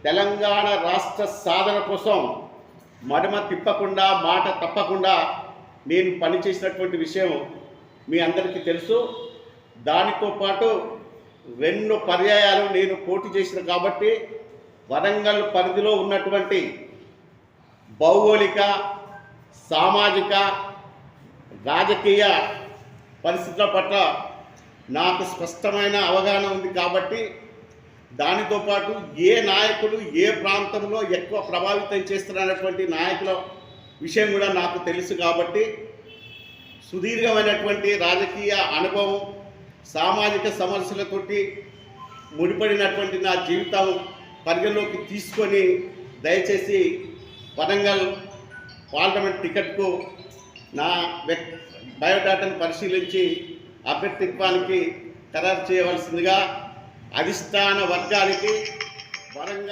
తెలంగాణ రాష్ట్ర సాధన కోసం మడమ తిప్పకుండా మాట తప్పకుండా నేను పనిచేసినటువంటి విషయం మీ అందరికీ తెలుసు. దానితో పాటు 2 పర్యాయాలు నేను పోటీ చేసిన కాబట్టి వరంగల్ పరిధిలో ఉన్నటువంటి భౌగోళిక, సామాజిక, రాజకీయ పరిస్థితుల పట్ల నాకు స్పష్టమైన అవగాహన ఉంది. కాబట్టి దానితో పాటు ఏ నాయకులు ఏ ప్రాంతంలో ఎక్కువ ప్రభావితం చేస్తున్నటువంటి నాయకుల విషయం కూడా నాకు తెలుసు. కాబట్టి సుదీర్ఘమైనటువంటి రాజకీయ అనుభవం, సామాజిక సమస్యలతోటి ముడిపడినటువంటి నా జీవితం పరిగణలోకి తీసుకొని దయచేసి వరంగల్ పార్లమెంట్ టికెట్కు నా బయోడాటాను పరిశీలించి అభ్యర్థిత్వానికి ఖరారు చేయవలసిందిగా అధిష్టాన వర్గానికి వరంగల్